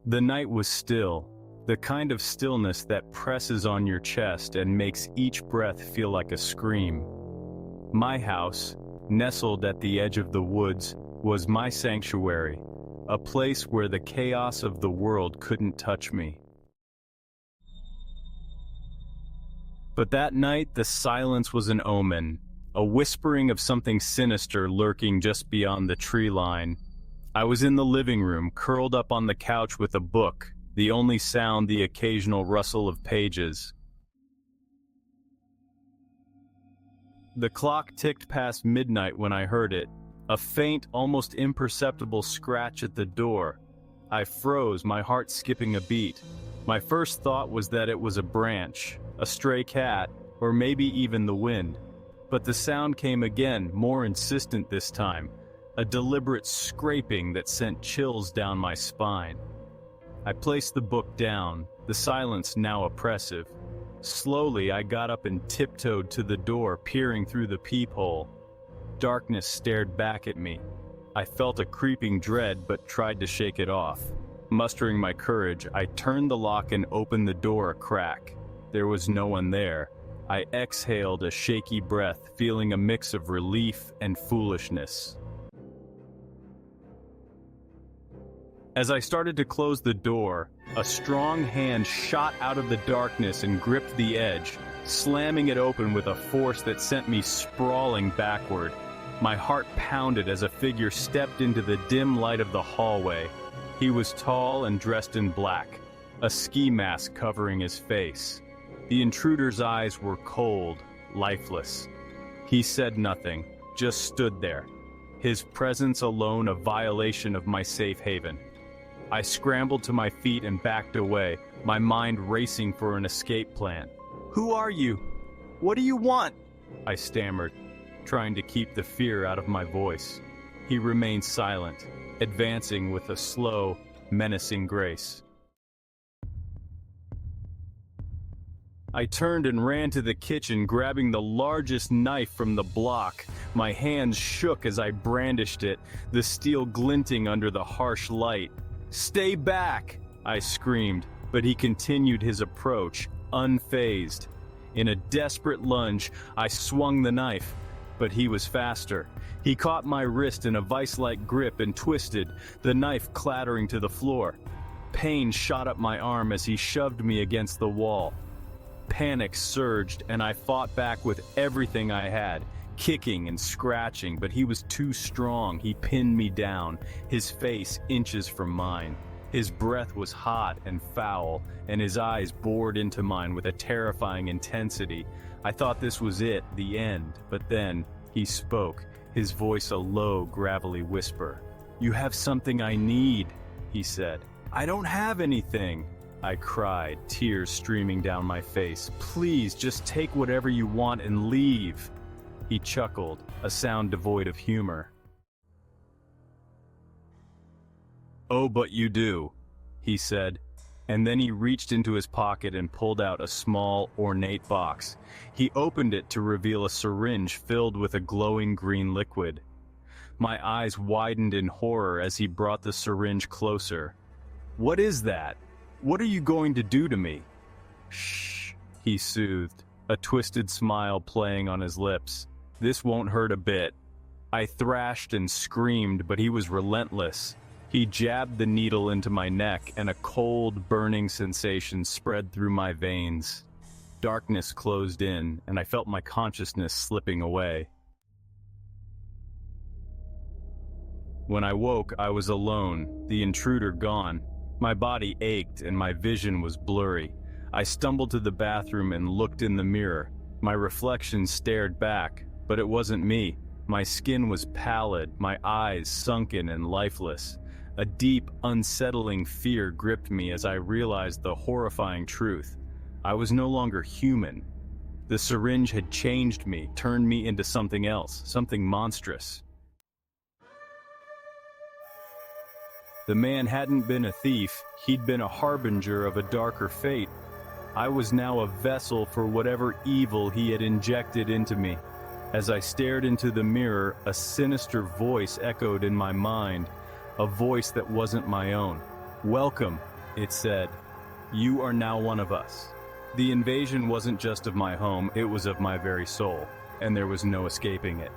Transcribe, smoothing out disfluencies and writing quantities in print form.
The night was still, the kind of stillness that presses on your chest and makes each breath feel like a scream. My house, nestled at the edge of the woods, was my sanctuary, a place where the chaos of the world couldn't touch me. But that night, the silence was an omen, a whispering of something sinister lurking just beyond the tree line. I was in the living room, curled up on the couch with a book, the only sound the occasional rustle of pages. The clock ticked past midnight when I heard it, a faint, almost imperceptible scratch at the door. I froze, my heart skipping a beat. My first thought was that it was a branch, a stray cat, or maybe even the wind. But the sound came again, more insistent this time, a deliberate scraping that sent chills down my spine. I placed the book down, the silence now oppressive. Slowly, I got up and tiptoed to the door, peering through the peephole. Darkness stared back at me. I felt a creeping dread, but tried to shake it off. Mustering my courage, I turned the lock and opened the door a crack. There was no one there. I exhaled a shaky breath, feeling a mix of relief and foolishness. As I started to close the door, a strong hand shot out of the darkness and gripped the edge, slamming it open with a force that sent me sprawling backward. My heart pounded as a figure stepped into the dim light of the hallway. He was tall and dressed in black, a ski mask covering his face. The intruder's eyes were cold, lifeless. He said nothing, just stood there, his presence alone a violation of my safe haven. I scrambled to my feet and backed away, my mind racing for an escape plan. "Who are you? What do you want?" I stammered, trying to keep the fear out of my voice. He remained silent, advancing with a slow, menacing grace. I turned and ran to the kitchen, grabbing the largest knife from the block. My hands shook as I brandished it, the steel glinting under the harsh light. "Stay back!" I screamed, but he continued his approach, unfazed. In a desperate lunge, I swung the knife, but he was faster. He caught my wrist in a vice-like grip and twisted, the knife clattering to the floor. Pain shot up my arm as he shoved me against the wall. Panic surged, and I fought back with everything I had, kicking and scratching, but he was too strong. He pinned me down, his face inches from mine. His breath was hot and foul, and his eyes bored into mine with a terrifying intensity. I thought this was it, the end, but then he spoke, his voice a low, gravelly whisper. "You have something I need," he said. "I don't have anything," I cried, tears streaming down my face. "Please, just take whatever you want and leave." He chuckled, a sound devoid of humor. "Oh, but you do," he said, and then he reached into his pocket and pulled out a small, ornate box. He opened it to reveal a syringe filled with a glowing green liquid. My eyes widened in horror as he brought the syringe closer. "What is that? What are you going to do to me?" "Shh," he soothed, a twisted smile playing on his lips. "This won't hurt a bit." I thrashed and screamed, but he was relentless. He jabbed the needle into my neck, and a cold, burning sensation spread through my veins. Darkness closed in, and I felt my consciousness slipping away. When I woke, I was alone, the intruder gone. My body ached and my vision was blurry. I stumbled to the bathroom and looked in the mirror. My reflection stared back, but it wasn't me. My skin was pallid, my eyes sunken and lifeless. A deep, unsettling fear gripped me as I realized the horrifying truth. I was no longer human. The syringe had changed me, turned me into something else, something monstrous. The man hadn't been a thief, he'd been a harbinger of a darker fate. I was now a vessel for whatever evil he had injected into me. As I stared into the mirror, a sinister voice echoed in my mind, a voice that wasn't my own. "Welcome," It said, "You are now one of us." The invasion wasn't just of my home, it was of my very soul, and there was no escaping it.